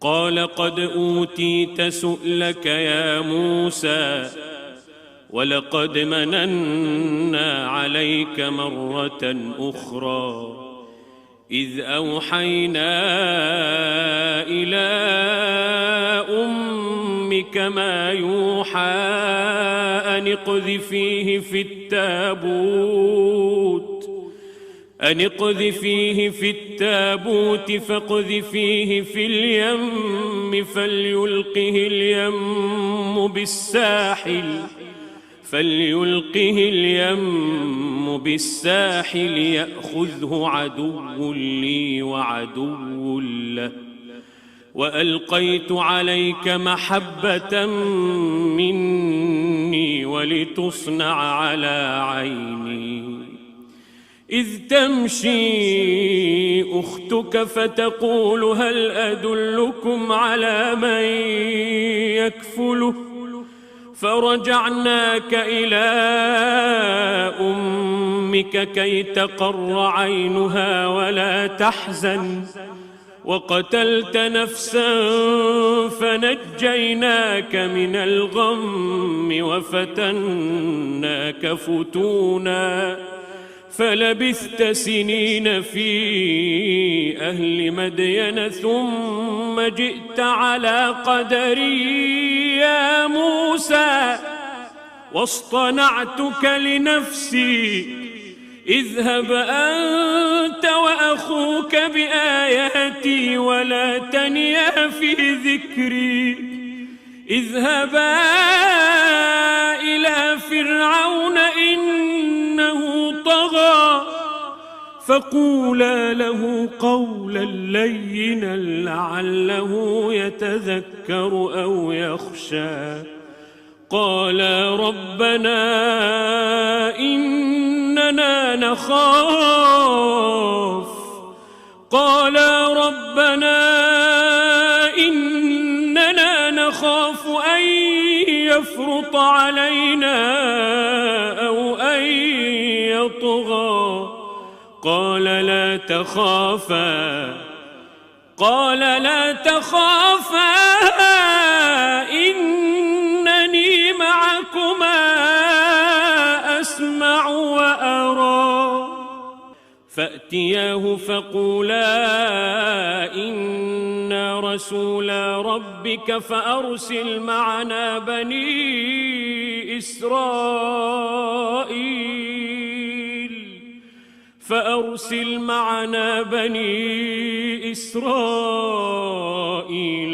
قال قد أوتيت سؤلك يا موسى ولقد مننا عليك مرة أخرى إذ أوحينا إلى أمك ما يوحى أن اقذفيه في التابوت فاقذفيه في اليم فليلقه اليم بالساحل يأخذه عدو لي وعدو له وألقيت عليك محبة مني ولتصنع على عيني إذ تمشي أختك فتقول هل أدلكم على من يكفله فرجعناك إلى أمك كي تقر عينها ولا تحزن وقتلت نفسا فنجيناك من الغم وفتناك فتونا فلبثت سنين في أهل مدين ثم جئت على قدري يا موسى واصطنعتك لنفسي اذهب أنت وأخوك بآياتي ولا تنيا في ذكري اذهبا إلى فرعون إنه طغى فقولا له قولا لينا لعله يتذكر أو يخشى قالا ربنا إننا نخاف أن يفرط علينا أو أن يطغى قال لا تخافا إنني معكما أسمع وأرى فأتياه فقولا إنا رسولا ربك فأرسل معنا بني إسرائيل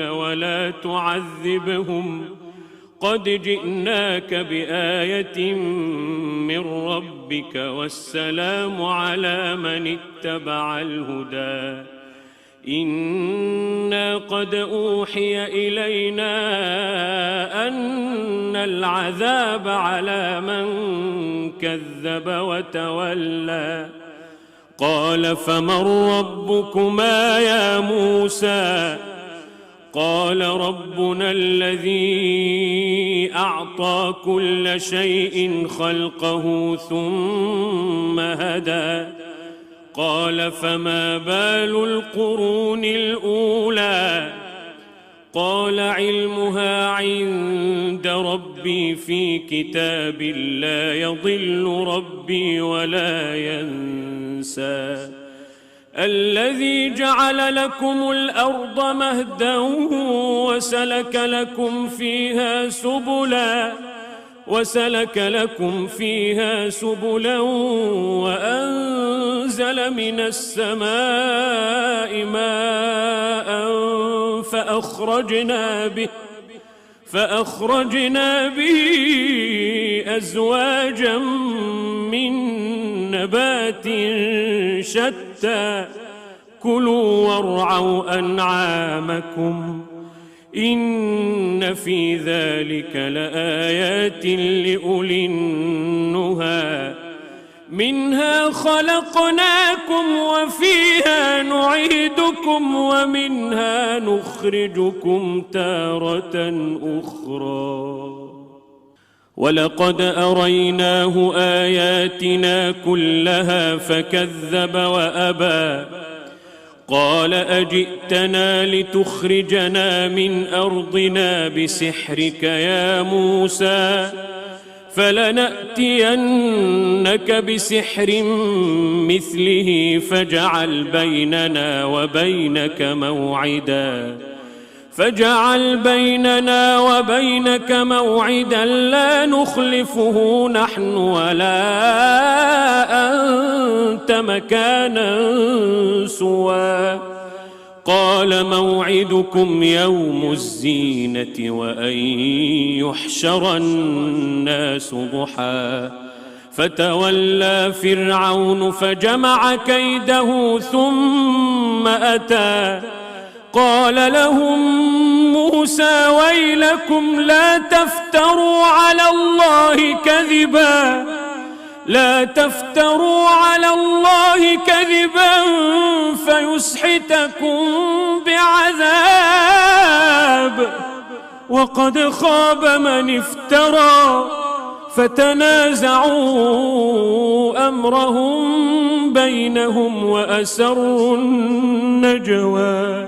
ولا تعذبهم قد جئناك بآية من ربك والسلام على من اتبع الهدى إنا قد أوحي إلينا أن العذاب على من كذب وتولى قال فمن ربكما يا موسى قال ربنا الذي أعطى كل شيء خلقه ثم هدى قال فما بال القرون الأولى قال علمها عند ربي في كتاب لا يضل ربي ولا ينسى الذي جعل لكم الأرض مهدا وسلك لكم فيها سبلا وأنزل من السماء ماء فأخرجنا به أزواجا من نبات شتى كلوا وارعوا أنعامكم إن في ذلك لآيات لأولي النهى منها خلقناكم وفيها نعيدكم ومنها نخرجكم تارة أخرى ولقد أريناه آياتنا كلها فكذب وأبى قال أجئتنا لتخرجنا من أرضنا بسحرك يا موسى فلنأتينك بسحر مثله فاجعل بيننا وبينك موعدا لا نخلفه نحن ولا أنت مكانا سوى قال موعدكم يوم الزينة وأن يحشر الناس ضحى فتولى فرعون فجمع كيده ثم أتى قال لهم موسى ويلكم لا تفتروا على الله كذبا فيسحتكم بعذاب وقد خاب من افترى فتنازعوا أمرهم بينهم وأسروا النجوى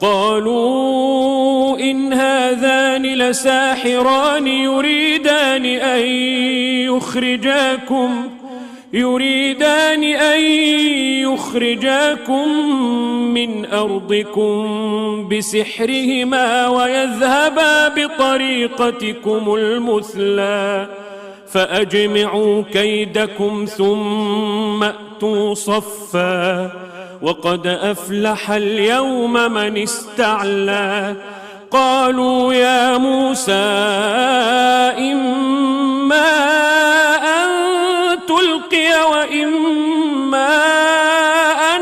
قالوا إن هذان لساحران يريدان أن يخرجاكم من أرضكم بسحرهما ويذهبا بطريقتكم المثلى فأجمعوا كيدكم ثم أتوا صفا وقد أفلح اليوم من استعلى قالوا يا موسى إما أن تلقي وإما أن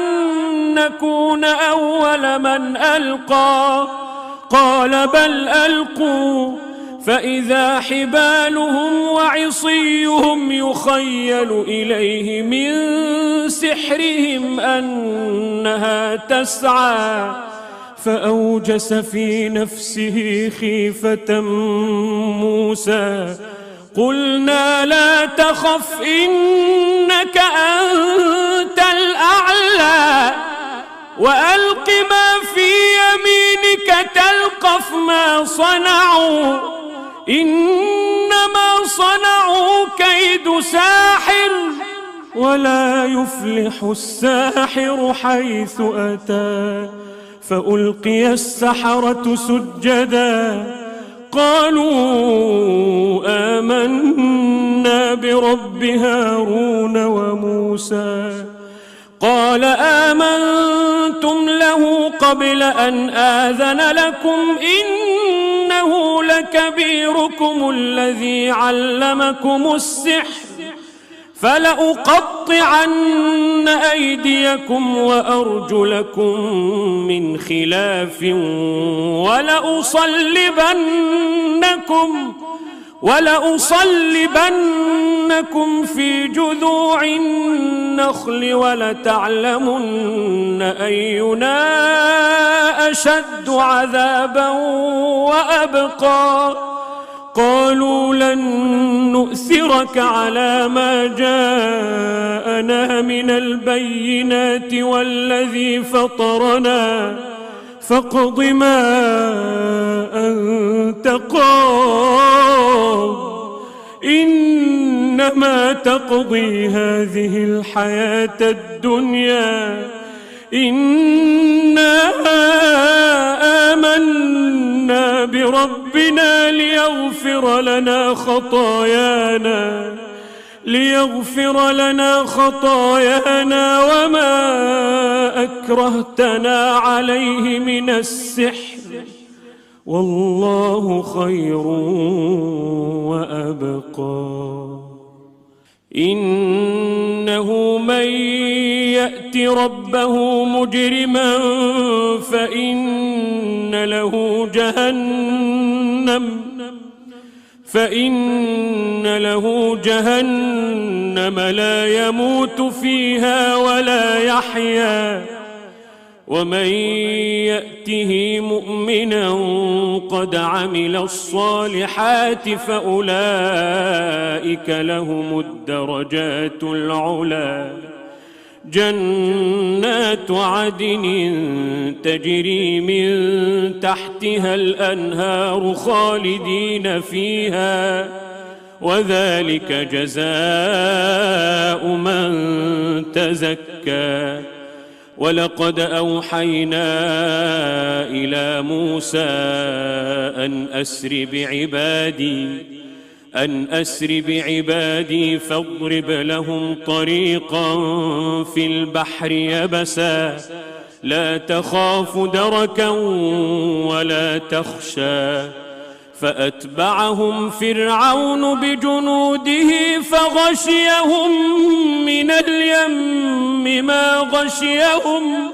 نكون أول من ألقى قال بل ألقوا فإذا حبالهم وعصيهم يخيل إليه من سحرهم أنها تسعى فأوجس في نفسه خيفة موسى قلنا لا تخف إنك أنت الأعلى وألق ما في يمينك تلقف ما صنعوا إنما صنعوا كيد ساحر ولا يفلح الساحر حيث أتى فألقي السحرة سجدا قالوا آمنا برب هارون وموسى قال آمنتم له قبل أن آذن لكم إنه لكبيركم الذي علمكم السحر فلأقطعن أيديكم وأرجلكم من خلاف ولأصلبنكم في جذوع النخل ولتعلمن أينا أشد عذابا وأبقى قالوا لن نؤثرك على ما جاءنا من البينات والذي فطرنا فاقض ما أنت قاض إنما تقضي هذه الحياة الدنيا إنا آمنا بربنا ليغفر لنا خطايانا وما أكرهتنا عليه من السحر والله خير وأبقى إنه من يأت ربه مجرما فإن له جهنم لا يموت فيها ولا يحيا ومن يأته مؤمنا قد عمل الصالحات فأولئك لهم الدرجات العلى جنات عدن تجري من تحتها الأنهار خالدين فيها وذلك جزاء من تزكى. ولقد أوحينا إلى موسى أن أسر بعبادي فاضرب لهم طريقا في البحر يبسا لا تخاف دركا ولا تخشى. فأتبعهم فرعون بجنوده فغشيهم من اليم ما غشيهم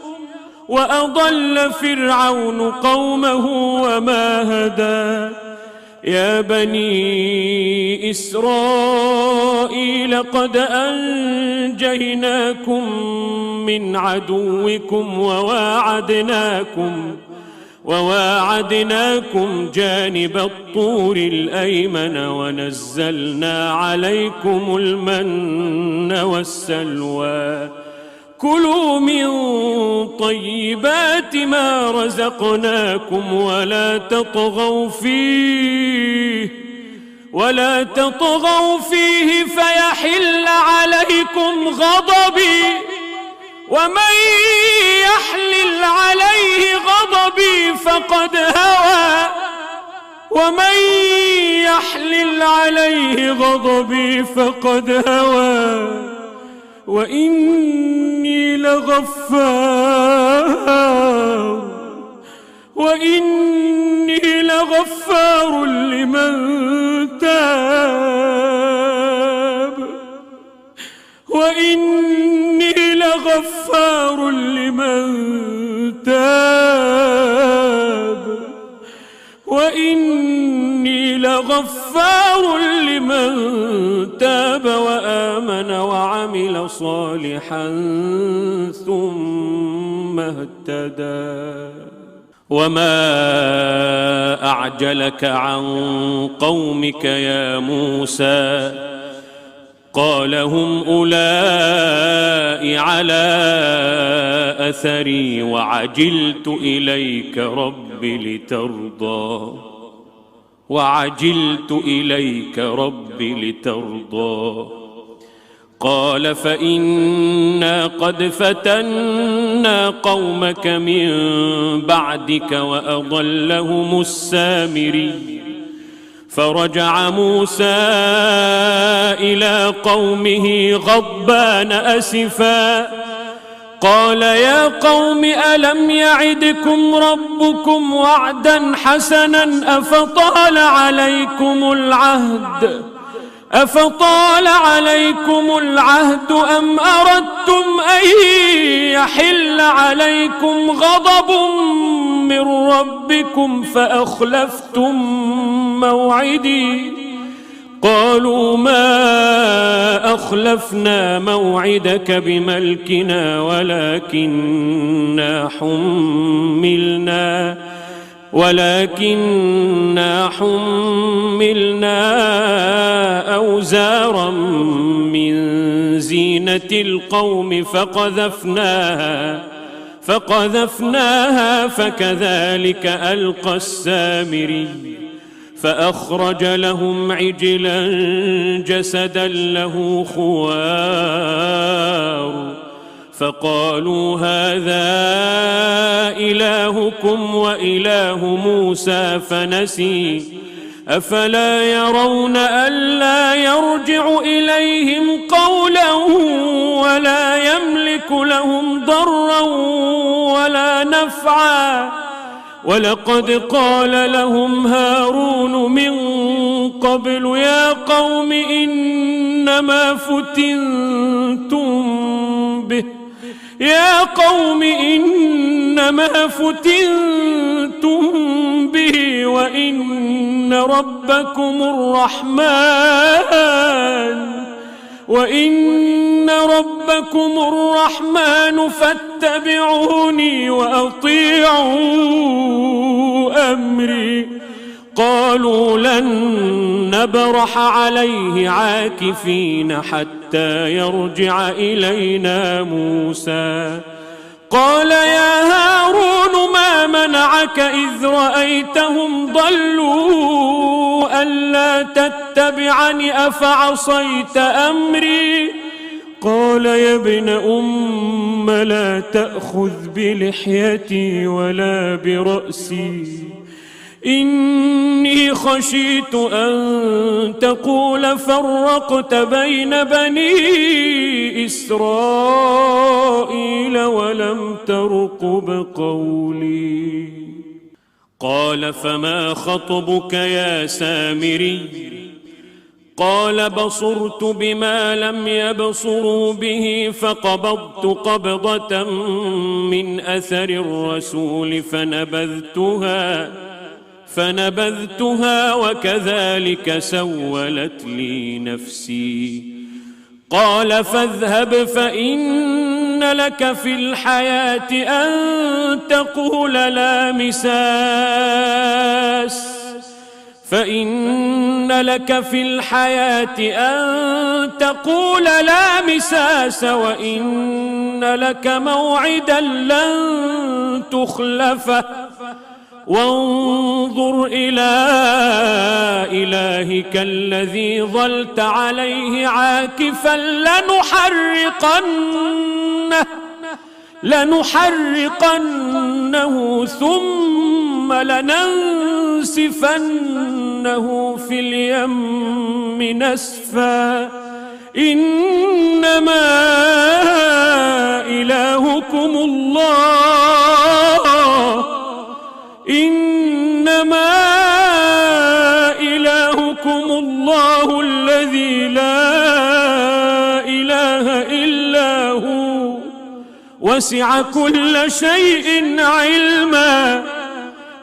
وأضل فرعون قومه وما هدى. يا بني إسرائيل قد أنجيناكم من عدوكم وواعدناكم جانب الطور الأيمن ونزلنا عليكم المن والسلوى. كلوا من طيبات ما رزقناكم ولا تطغوا فيه فيحل عليكم غضبي ومن يحلل عليه غضبي فقد هوى وإني لغفار لمن تاب وآمن وعمل صالحا ثم اهتدى. وما أعجلك عن قومك يا موسى قال هم أولئك على أثري وعجلت إليك رب لترضى. قال فإنا قد فتنا قومك من بعدك وأضلهم السامري. فرجع موسى إلى قومه غضبان أسفا قال يا قوم ألم يعدكم ربكم وعدا حسنا أفطال عليكم العهد أم أردتم أن يحل عليكم غضب من ربكم فأخلفتم موعدي. قالوا ما أخلفنا موعدك بملكنا ولكننا حملنا أوزارا من زينة القوم فقذفناها فكذلك ألقى السامري. فأخرج لهم عجلا جسدا له خوار فقالوا هذا إلهكم وإله موسى فنسي. أفلا يرون ألا يرجع إليهم قولا ولا يملك لهم ضرا ولا نفعا. ولقد قال لهم هارون من قبل يا قوم إنما فتنتم به وإن ربكم الرحمن فاتبعوني وأطيعوا أمري. قالوا لن نبرح عليه عاكفين حتى يرجع إلينا موسى. قال يا هارون ما منعك إذ رأيتهم ضلوا ألا تتبعني أفعصيت أمري؟ قال يا ابن أم لا تأخذ بلحيتي ولا برأسي إني خشيت أن تقول فرقت بين بني إسرائيل ولم ترقب قولي. قال فما خطبك يا سامري؟ قال بصرت بما لم يبصروا به فقبضت قبضة من أثر الرسول فنبذتها وكذلك سولت لي نفسي. قال فاذهب فإن لك في الحياة أن تقول لا مساس وإن لك موعدا لن تخلفه وانظر إلى إلهك الذي ظلت عليه عاكفا لنحرقنه ثم لننسفنه في اليم نسفا إنما إلهكم الله الذي لا إله إلا هو وسع كل شيء علما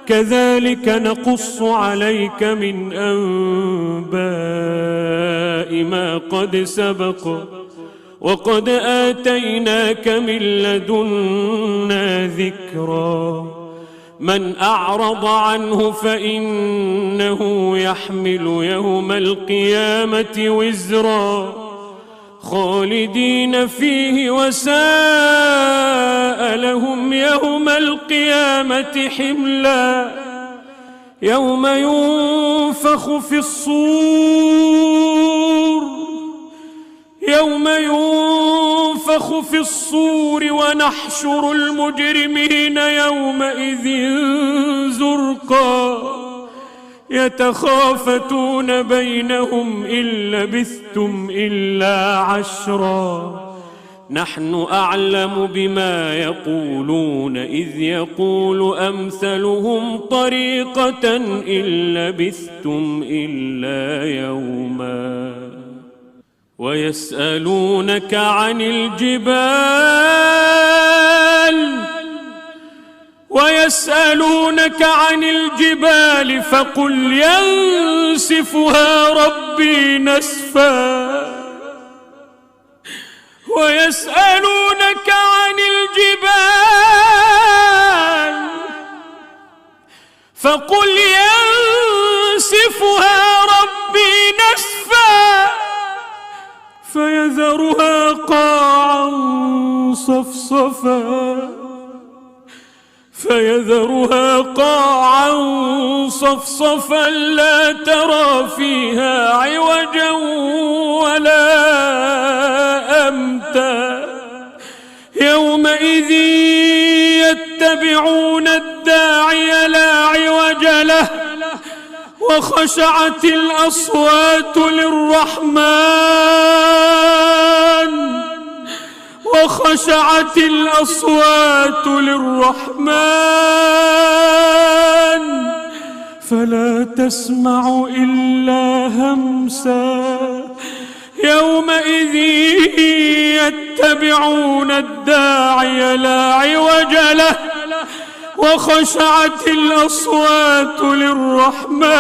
كذلك نقص عليك من أنباء ما قد سبق وقد آتيناك من لدنا ذكرا من أعرض عنه فإنه يحمل يوم القيامة وزرا خالدين فيه وساء لهم يوم القيامة حملا يوم ينفخ في الصور ونحشر المجرمين يومئذ زرقا يتخافتون بينهم إن لبثتم إلا عشرا نحن أعلم بما يقولون إذ يقول أمثلهم طريقة إن لبثتم إلا يوما ويسألونك عن الجبال فقل ينسفها ربي نسفا ويسألونك عن الجبال فقل ينسفها ربي نسفا فيذرها قاعا صفصفا لا ترى فيها عوجا ولا أمتا يومئذ يتبعون الداعي لا عوج له وخشعت الأصوات للرحمن فلا تسمع إلا همسا يومئذ يتبعون الداعي لا عوج له وخشعت الأصوات للرحمن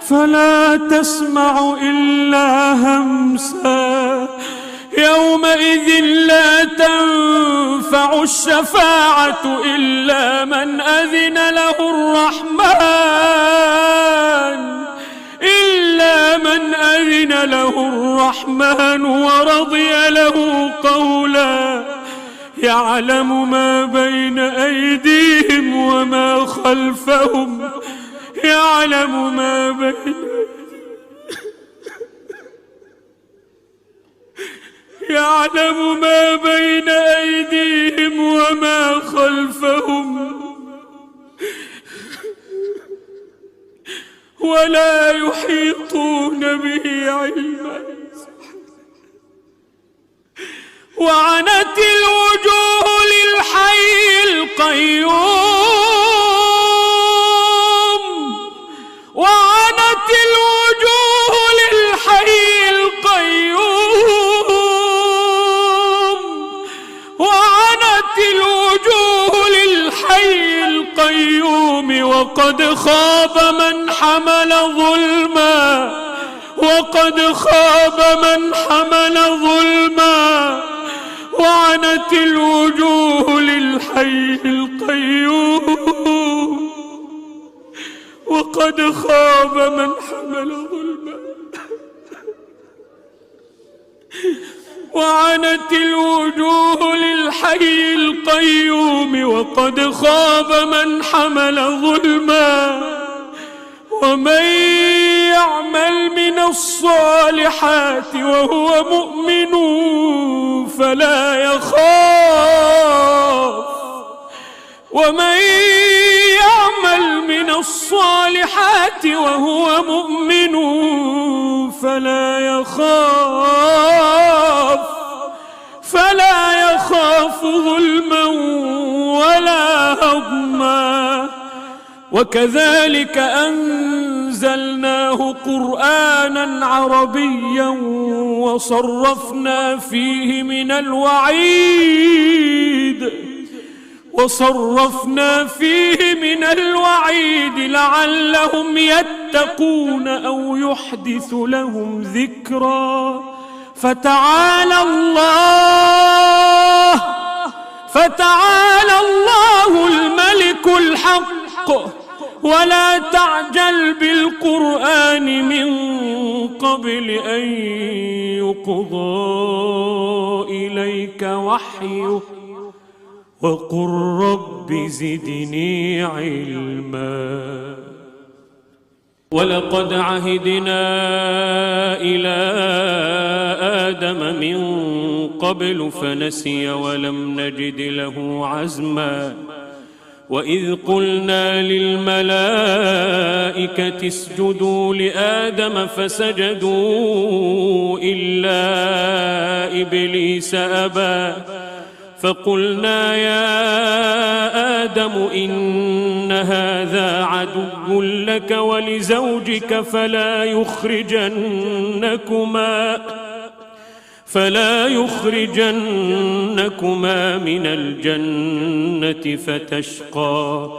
فلا تسمع إلا همسا يومئذ لا تنفع الشفاعة إلا من أذن له الرحمن ورضي له قولا يعلم ما بين أيديهم وما خلفهم يعلم ما بين أيديهم وما خلفهم ولا يحيطون به علما وعنت الوجوه للحي القيوم وعنت الوجوه للحي القيوم وعنت الوجوه للحي القيوم وقد خاب من حمل ظلما وعنت الوجوه للحي القيوم وقد خاب من حمل ظلما وعنت الوجوه للحي القيوم وقد خاب من حمل ظلما ومن يعمل من الصالحات وهو مؤمن فلا يخاف ومن يعمل من الصالحات وهو مؤمن فلا يخاف ظلما ولا هضما وكذلك أنزلناه قرآنا عربيا وصرفنا فيه من الوعيد لعلهم يتقون أو يحدث لهم ذكرا فتعالى الله الملك الحق ولا تعجل بالقرآن من قبل أن يقضى إليك وحيه وقل رب زدني علما ولقد عهدنا إلى آدم من قبل فنسي ولم نجد له عزما وإذ قلنا للملائكة اسجدوا لآدم فسجدوا إلا إبليس أبى فقلنا يا آدم إن هذا عدو لك ولزوجك فلا يخرجنكما من الجنة فتشقى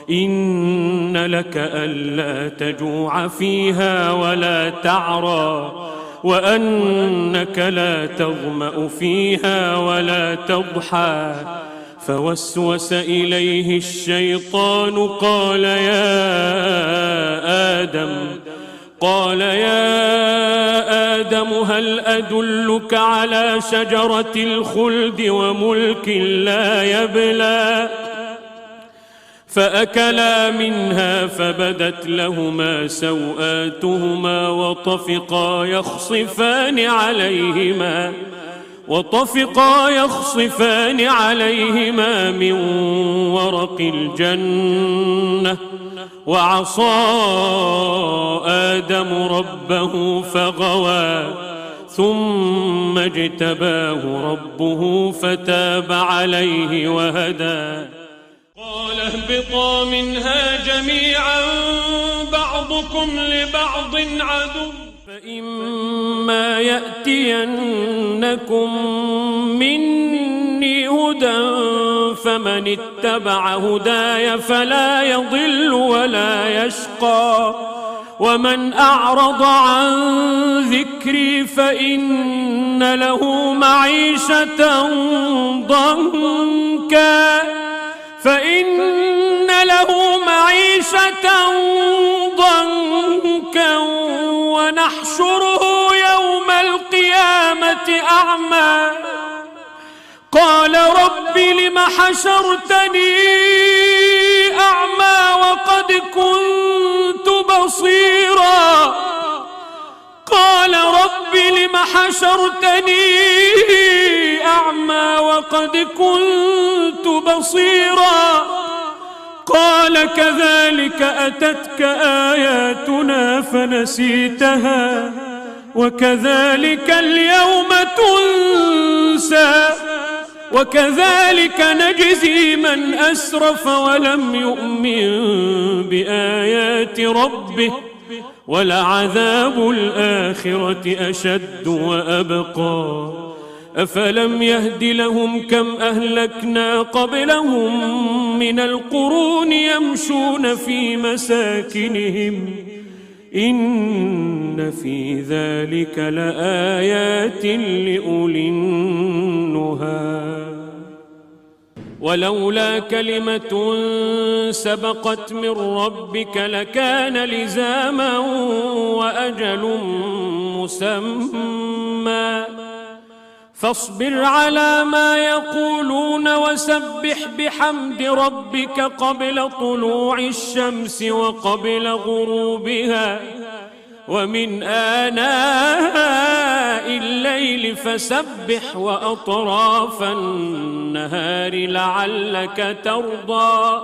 إن لك ألا تجوع فيها ولا تعرى وأنك لا تظمأ فيها ولا تضحى فوسوس إليه الشيطان قال يا آدم هل أدلك على شجرة الخلد وملك لا يبلى فأكلا منها فبدت لهما سوآتهما وطفقا يخصفان عليهما من ورق الجنة وعصى آدم ربه فغوى ثم اجتباه ربه فتاب عليه وهدى قال اهبطا منها جميعا بعضكم لبعض عدو فإما يأتينكم مني هدى فمن اتبع هداي فلا يضل ولا يشقى ومن أعرض عن ذكري فإن له معيشة ضنكا ونحشره يوم القيامة أعمى قال رب لم حشرتني أعمى وقد كنت بصيرا قال رب لم حشرتني أعمى وقد كنت بصيرا قال كذلك أتتك آياتنا فنسيتها وكذلك اليوم تنسى وكذلك نجزي من أسرف ولم يؤمن بآيات ربه ولعذاب الآخرة أشد وأبقى أفلم يهد لهم كم أهلكنا قبلهم من القرون يمشون في مساكنهم إن في ذلك لآيات لأولي النهى ولولا كلمة سبقت من ربك لكان لزاما وأجل مسمى فاصبر على ما يقولون وسبح بحمد ربك قبل طلوع الشمس وقبل غروبها ومن آناء الليل فسبح وأطراف النهار لعلك ترضى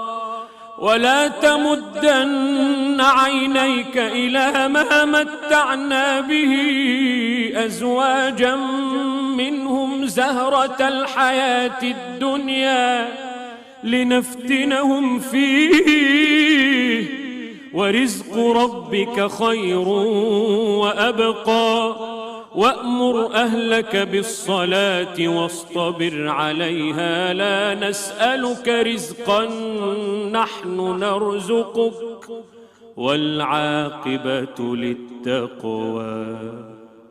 ولا تمدن عينيك إلى ما متعنا به أزواجا منهم زهرة الحياة الدنيا لنفتنهم فيه ورزق ربك خير وأبقى وأمر أهلك بالصلاة واصطبر عليها لا نسألك رزقا نحن نرزقك والعاقبة للتقوى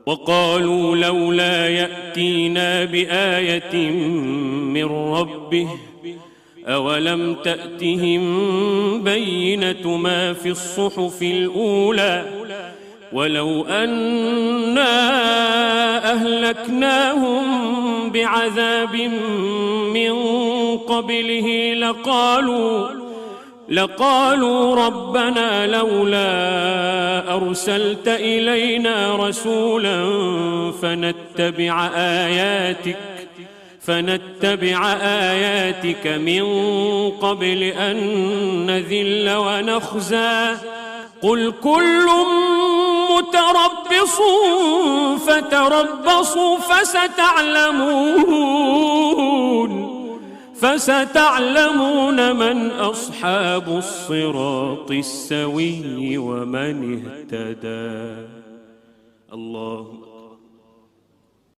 وقالوا لولا يأتينا بآية من ربه أولم تأتهم بينة ما في الصحف الأولى ولو أنا أهلكناهم بعذاب من قبله لقالوا ربنا لولا أرسلت إلينا رسولا فنتبع آياتك من قبل أن نذل ونخزى قل كل متربص فتربصوا فستعلمون من أصحاب الصراط السوي ومن اهتدى الله